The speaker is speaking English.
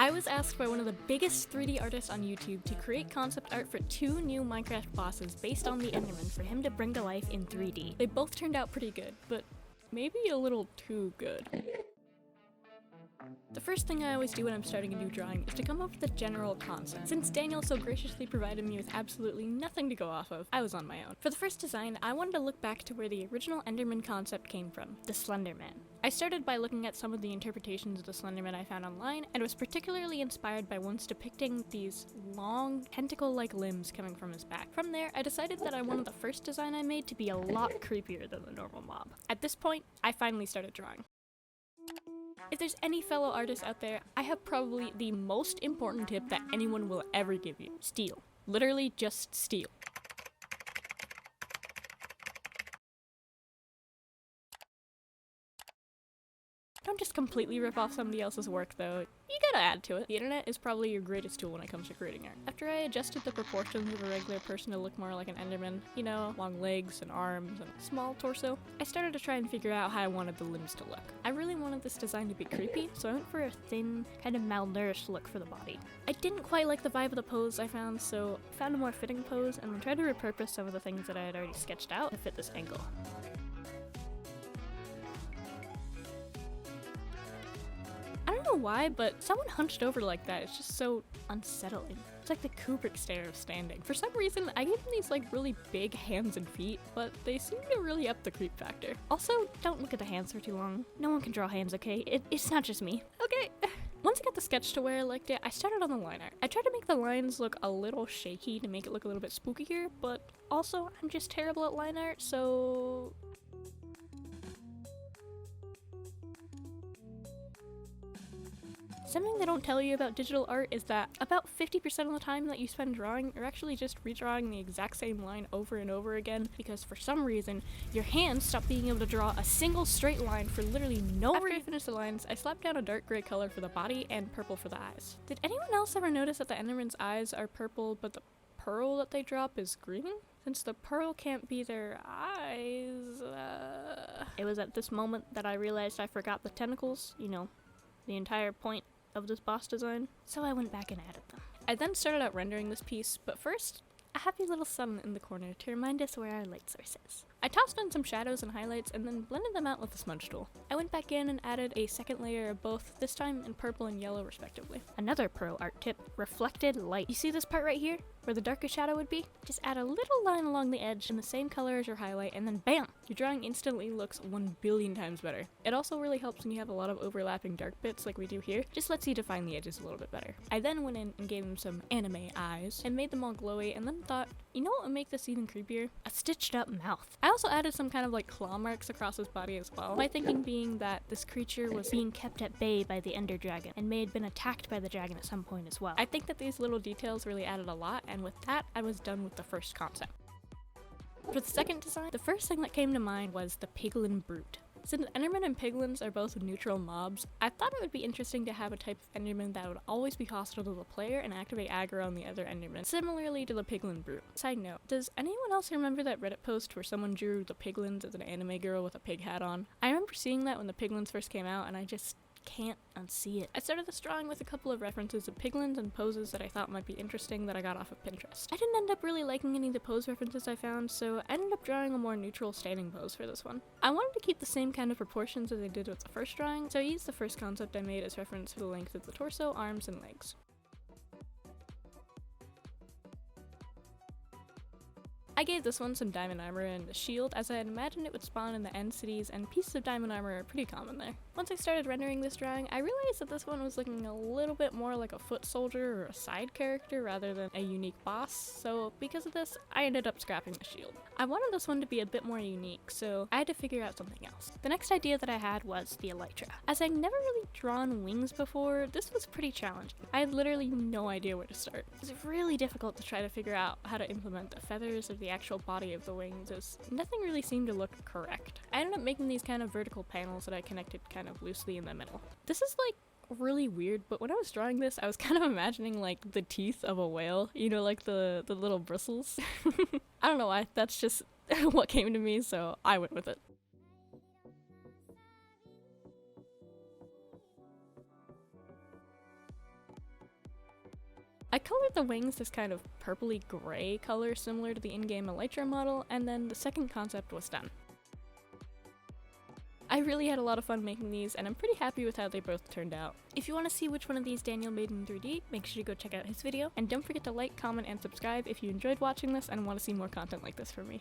I was asked by one of the biggest 3D artists on YouTube to create concept art for 2 new Minecraft bosses based on the Endermen for him to bring to life in 3D. They both turned out pretty good, but maybe a little too good. The first thing I always do when I'm starting a new drawing is to come up with a general concept. Since Daniel so graciously provided me with absolutely nothing to go off of, I was on my own. For the first design, I wanted to look back to where the original Enderman concept came from, the Slenderman. I started by looking at some of the interpretations of the Slenderman I found online, and was particularly inspired by ones depicting these long, tentacle-like limbs coming from his back. From there, I decided that I wanted the first design I made to be a lot creepier than the normal mob. At this point, I finally started drawing. If there's any fellow artists out there, I have probably the most important tip that anyone will ever give you. Steal. Literally just steal. Don't just completely rip off somebody else's work though. You gotta add to it. The internet is probably your greatest tool when it comes to creating art. After I adjusted the proportions of a regular person to look more like an Enderman, you know, long legs and arms and small torso, I started to try and figure out how I wanted the limbs to look. I really wanted this design to be creepy, so I went for a thin, kind of malnourished look for the body. I didn't quite like the vibe of the pose I found, so I found a more fitting pose and then tried to repurpose some of the things that I had already sketched out to fit this angle. I don't know why, but someone hunched over like that. It's just so unsettling. It's like the Kubrick stare of standing. For some reason, I gave them these like really big hands and feet, but they seem to really up the creep factor. Also, don't look at the hands for too long. No one can draw hands, okay? It's not just me. Okay. Once I got the sketch to where I liked it, I started on the line art. I tried to make the lines look a little shaky to make it look a little bit spookier, but also I'm just terrible at line art, so... Something they don't tell you about digital art is that about 50% of the time that you spend drawing, you're actually just redrawing the exact same line over and over again because for some reason, your hands stop being able to draw a single straight line for literally no reason. After I finished the lines, I slapped down a dark gray color for the body and purple for the eyes. Did anyone else ever notice that the Enderman's eyes are purple, but the pearl that they drop is green? Since the pearl can't be their eyes, It was at this moment that I realized I forgot the tentacles, you know, the entire point of this boss design, so I went back and added them. I then started out rendering this piece, but first, a happy little sun in the corner to remind us where our light source is. I tossed in some shadows and highlights and then blended them out with a smudge tool. I went back in and added a second layer of both, this time in purple and yellow respectively. Another pro art tip, reflected light. You see this part right here, where the darkest shadow would be? Just add a little line along the edge in the same color as your highlight and then BAM! Your drawing instantly looks 1 billion times better. It also really helps when you have a lot of overlapping dark bits like we do here, just lets you define the edges a little bit better. I then went in and gave them some anime eyes and made them all glowy and then thought, you know what would make this even creepier? A stitched up mouth. I also added some kind of like claw marks across his body as well. My thinking being that this creature was being kept at bay by the Ender Dragon and may have been attacked by the dragon at some point as well. I think that these little details really added a lot, and with that, I was done with the first concept. For the second design, the first thing that came to mind was the Piglin Brute. Since Endermen and Piglins are both neutral mobs, I thought it would be interesting to have a type of Enderman that would always be hostile to the player and activate aggro on the other Endermen, similarly to the Piglin Brute. Side note, does anyone else remember that Reddit post where someone drew the Piglins as an anime girl with a pig hat on? I remember seeing that when the Piglins first came out and I just can't unsee it. I started this drawing with a couple of references of piglins and poses that I thought might be interesting that I got off of Pinterest. I didn't end up really liking any of the pose references I found, so I ended up drawing a more neutral standing pose for this one. I wanted to keep the same kind of proportions as I did with the first drawing, so I used the first concept I made as reference for the length of the torso, arms, and legs. I gave this one some diamond armor and a shield, as I had imagined it would spawn in the end cities, and pieces of diamond armor are pretty common there. Once I started rendering this drawing, I realized that this one was looking a little bit more like a foot soldier or a side character rather than a unique boss, so because of this, I ended up scrapping the shield. I wanted this one to be a bit more unique, so I had to figure out something else. The next idea that I had was the elytra. As I'd never really drawn wings before, this was pretty challenging. I had literally no idea where to start. It was really difficult to try to figure out how to implement the feathers of the actual body of the wings, as nothing really seemed to look correct. I ended up making these kind of vertical panels that I connected kind of loosely in the middle. This is like really weird, but when I was drawing this, I was kind of imagining like the teeth of a whale, you know, like the little bristles. I don't know why, that's just what came to me, so I went with it. I colored the wings this kind of purpley gray color similar to the in-game Elytra model, and then the second concept was done. I really had a lot of fun making these, and I'm pretty happy with how they both turned out. If you want to see which one of these Daniel made in 3D, make sure to go check out his video, and don't forget to like, comment, and subscribe if you enjoyed watching this and want to see more content like this from me.